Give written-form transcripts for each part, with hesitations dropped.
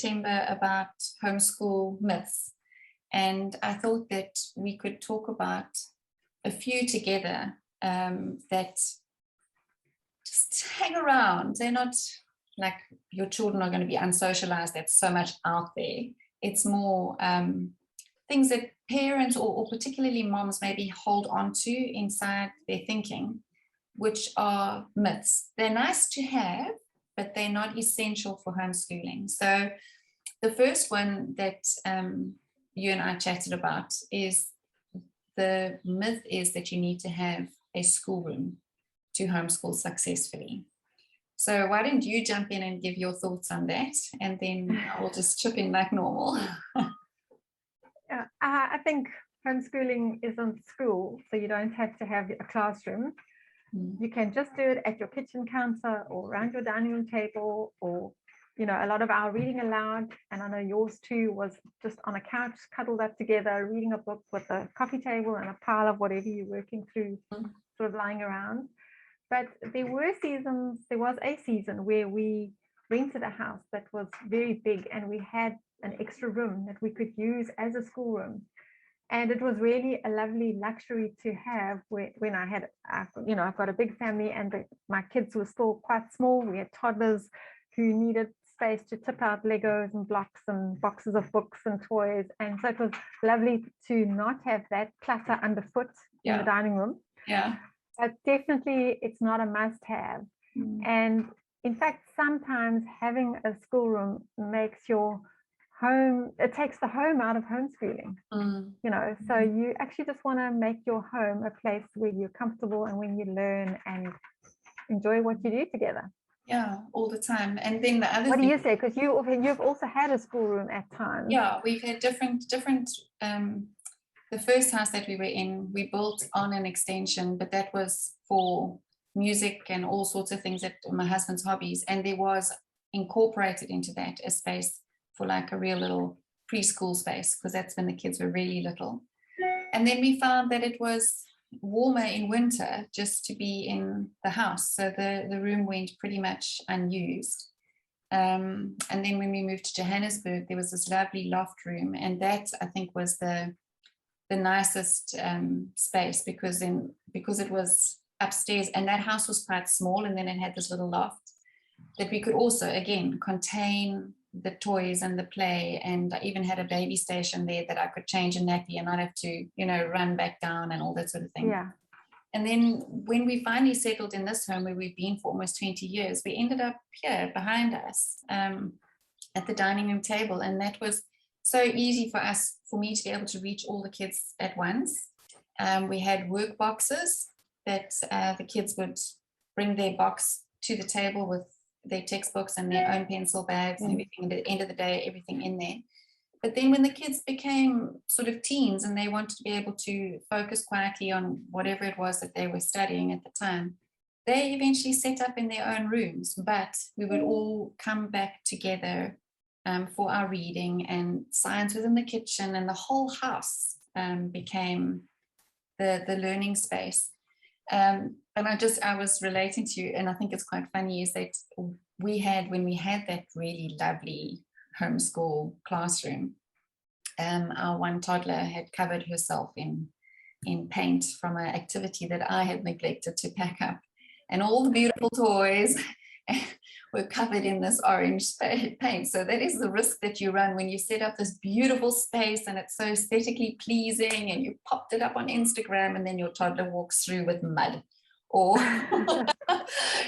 September about homeschool myths. And I thought that we could talk about a few together that just hang around. They're not like your children are going to be unsocialized. That's so much out there. It's more things that parents or particularly moms maybe hold on to inside their thinking, which are myths. They're nice to have, but they're not essential for homeschooling. So the first one that you and I chatted about is the myth is that you need to have a schoolroom to homeschool successfully. So why don't you jump in and give your thoughts on that, and then I'll just chip in like normal. I think homeschooling isn't school, so you don't have to have a classroom. You can just do it at your kitchen counter or around your dining room table, or, you know, a lot of our reading aloud, and I know yours too, was just on a couch, cuddled up together, reading a book with a coffee table and a pile of whatever you're working through, sort of lying around. But there was a season where we rented a house that was very big, and we had an extra room that we could use as a schoolroom. And it was really a lovely luxury to have when I've got a big family, and my kids were still quite small. We had toddlers who needed space to tip out Legos and blocks and boxes of books and toys. And so it was lovely to not have that clutter underfoot in the dining room. Yeah. But definitely it's not a must-have. And in fact, sometimes having a schoolroom makes your home, it takes the home out of homeschooling, you know, so you actually just want to make your home a place where you're comfortable and when you learn and enjoy what you do together. Yeah, all the time. And then the other what thing, do you say? Because you've also had a schoolroom at times. Yeah, we've had different the first house that we were in, we built on an extension, but that was for music and all sorts of things that my husband's hobbies, and there was incorporated into that a space for like a real little preschool space, because that's when the kids were really little. And then we found that it was warmer in winter just to be in the house, so the room went pretty much unused. And then when we moved to Johannesburg, there was this lovely loft room, and that I think was the nicest space, because it was upstairs, and that house was quite small, and then it had this little loft that we could also again contain the toys and the play, and I even had a baby station there that I could change a nappy and not have to, you know, run back down and all that sort of thing. Yeah. And then when we finally settled in this home where we've been for almost 20 years, we ended up here behind us at the dining room table, and that was so easy for me to be able to reach all the kids at once. We had work boxes that the kids would bring their box to the table with their textbooks and their own pencil bags and everything. At the end of the day, everything in there. But then when the kids became sort of teens and they wanted to be able to focus quietly on whatever it was that they were studying at the time, they eventually set up in their own rooms, but we would all come back together for our reading, and science was in the kitchen, and the whole house became the learning space. And I was relating to you, and I think it's quite funny, is that when we had that really lovely homeschool classroom, our one toddler had covered herself in paint from an activity that I had neglected to pack up, and all the beautiful toys were covered in this orange paint. So that is the risk that you run when you set up this beautiful space and it's so aesthetically pleasing, and you popped it up on Instagram, and then your toddler walks through with mud, or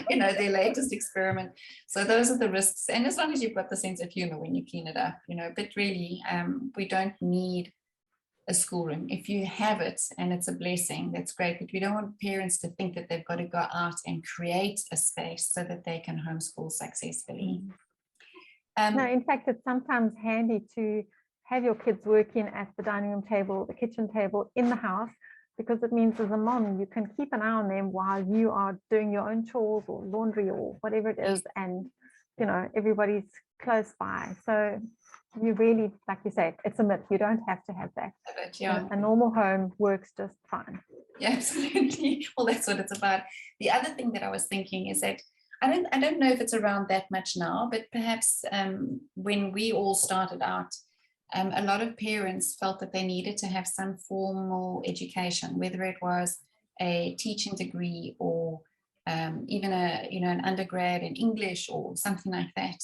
you know, their latest experiment. So those are the risks, and as long as you've got the sense of humor when you clean it up, you know. But really, we don't need a schoolroom. If you have it and it's a blessing, that's great, but we don't want parents to think that they've got to go out and create a space so that they can homeschool successfully. No, in fact, it's sometimes handy to have your kids working at the dining room table, the kitchen table in the house, because it means as a mom, you can keep an eye on them while you are doing your own chores or laundry or whatever it is, and, you know, everybody's close by. So you really, like you say, it's a myth. You don't have to have that. Yeah. A normal home works just fine. Yeah, absolutely. Well, that's what it's about. The other thing that I was thinking is that I don't know if it's around that much now, but perhaps when we all started out, a lot of parents felt that they needed to have some formal education, whether it was a teaching degree or even an undergrad in English or something like that,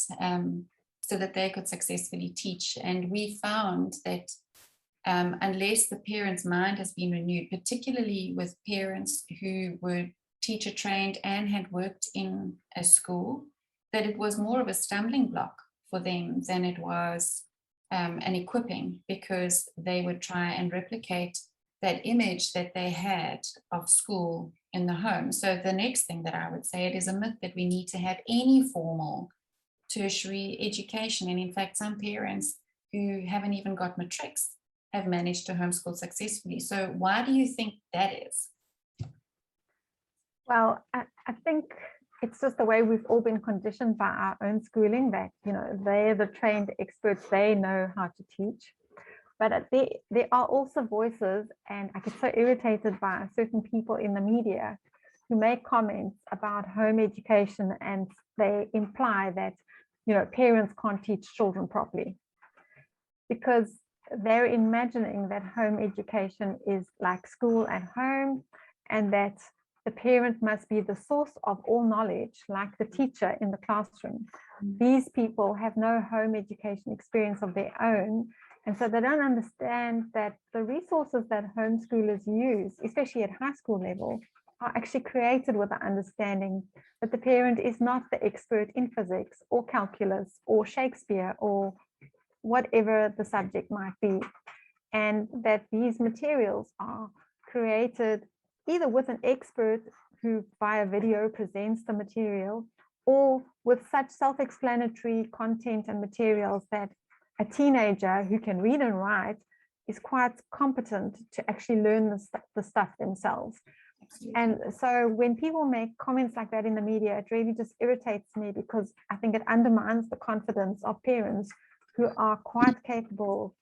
so that they could successfully teach. And we found that unless the parent's mind has been renewed, particularly with parents who were teacher trained and had worked in a school, that it was more of a stumbling block for them than it was an equipping, because they would try and replicate that image that they had of school in the home. So the next thing that I would say, it is a myth that we need to have any formal tertiary education. And in fact, some parents who haven't even got matrics have managed to homeschool successfully. So why do you think that is? Well, I think it's just the way we've all been conditioned by our own schooling, that, you know, they're the trained experts, they know how to teach. But there are also voices, and I get so irritated by certain people in the media who make comments about home education, and they imply that, you know, parents can't teach children properly, because they're imagining that home education is like school at home, and that the parent must be the source of all knowledge, like the teacher in the classroom. These people have no home education experience of their own, and so they don't understand that the resources that homeschoolers use, especially at high school level, are actually created with the understanding that the parent is not the expert in physics or calculus or Shakespeare or whatever the subject might be, and that these materials are created either with an expert who via video presents the material, or with such self-explanatory content and materials that a teenager who can read and write is quite competent to actually learn the stuff themselves. Absolutely. And so when people make comments like that in the media, it really just irritates me, because I think it undermines the confidence of parents who are quite capable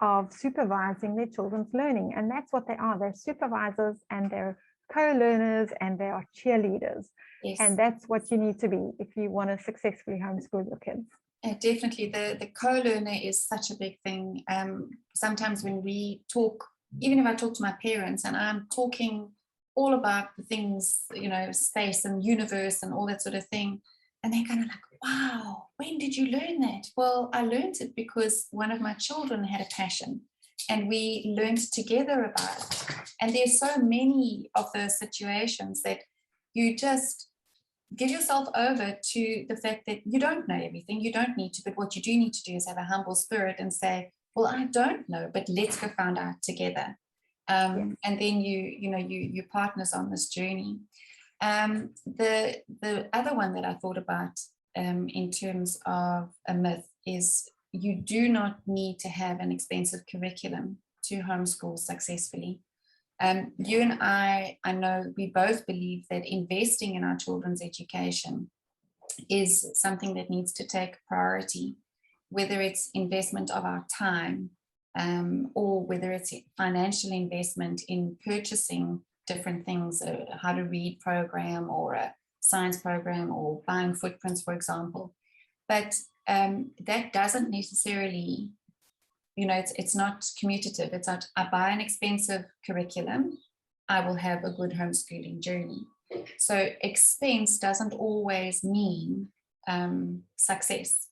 of supervising their children's learning. And that's what they are. They're supervisors, and they're co-learners, and they are cheerleaders. Yes. And that's what you need to be if you want to successfully homeschool your kids. Definitely, the co-learner is such a big thing. Sometimes when we talk, even if I talk to my parents and I'm talking all about the things, you know, space and universe and all that sort of thing, and they're kind of like, wow, when did you learn that? Well, I learned it because one of my children had a passion, and we learned together about it. And there's so many of those situations that you just give yourself over to the fact that you don't know everything, you don't need to, but what you do need to do is have a humble spirit and say, well, I don't know, but let's go find out together. Yes. And then you partners on this journey. The other one that I thought about in terms of a myth is you do not need to have an expensive curriculum to homeschool successfully. You and I know we both believe that investing in our children's education is something that needs to take priority, whether it's investment of our time or whether it's financial investment in purchasing different things, a how to read program or a science program or buying footprints, for example. But that doesn't necessarily, you know, it's not commutative. It's not, I buy an expensive curriculum, I will have a good homeschooling journey. So expense doesn't always mean success.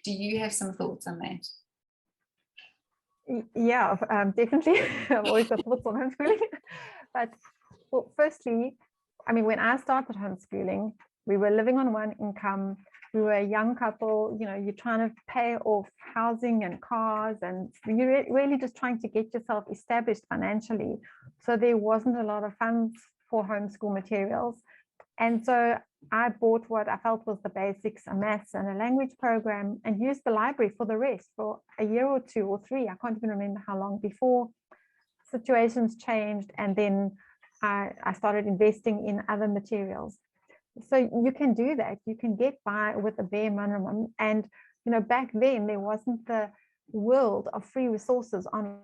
Do you have some thoughts on that? Yeah, definitely. I've always got thoughts on homeschooling. But well, firstly, I mean, when I started homeschooling, we were living on one income. We were a young couple, you know, you're trying to pay off housing and cars, and you're really just trying to get yourself established financially. So there wasn't a lot of funds for homeschool materials. And so I bought what I felt was the basics, a maths and a language program, and used the library for the rest for a year or 2 or 3. I can't even remember how long before situations changed. And then I started investing in other materials. So you can do that. You can get by with the bare minimum. And, you know, back then there wasn't the world of free resources on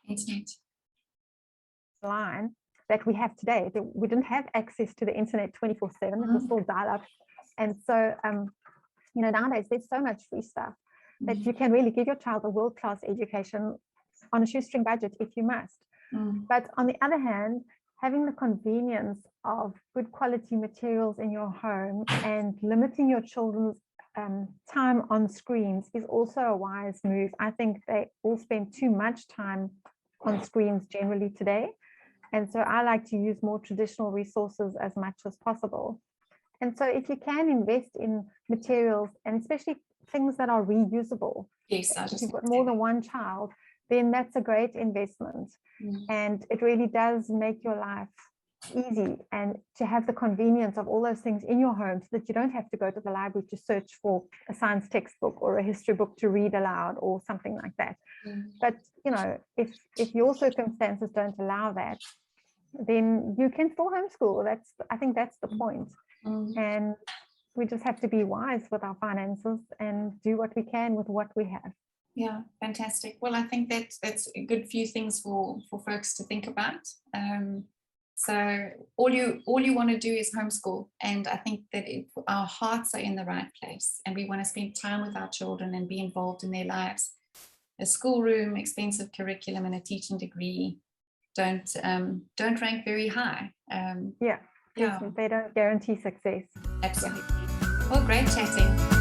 internet line. that we have today. We didn't have access to the internet 24/7. It was still dial-up. And so, you know, nowadays there's so much free stuff that you can really give your child a world-class education on a shoestring budget if you must. But on the other hand, having the convenience of good quality materials in your home and limiting your children's time on screens is also a wise move. I think they all spend too much time on screens generally today. And so I like to use more traditional resources as much as possible. And so if you can invest in materials, and especially things that are reusable, yes, if you've got more than one child, then that's a great investment. And it really does make your life easy, and to have the convenience of all those things in your home so that you don't have to go to the library to search for a science textbook or a history book to read aloud or something like that. But you know, if your circumstances don't allow that, then you can still homeschool. I think that's the point. And we just have to be wise with our finances and do what we can with what we have. Yeah, fantastic. Well, I think that's a good few things for folks to think about. So all you want to do is homeschool, and I think that our hearts are in the right place, and we want to spend time with our children and be involved in their lives. A schoolroom, expensive curriculum, and a teaching degree don't rank very high. They don't guarantee success. Absolutely. Well, great chatting.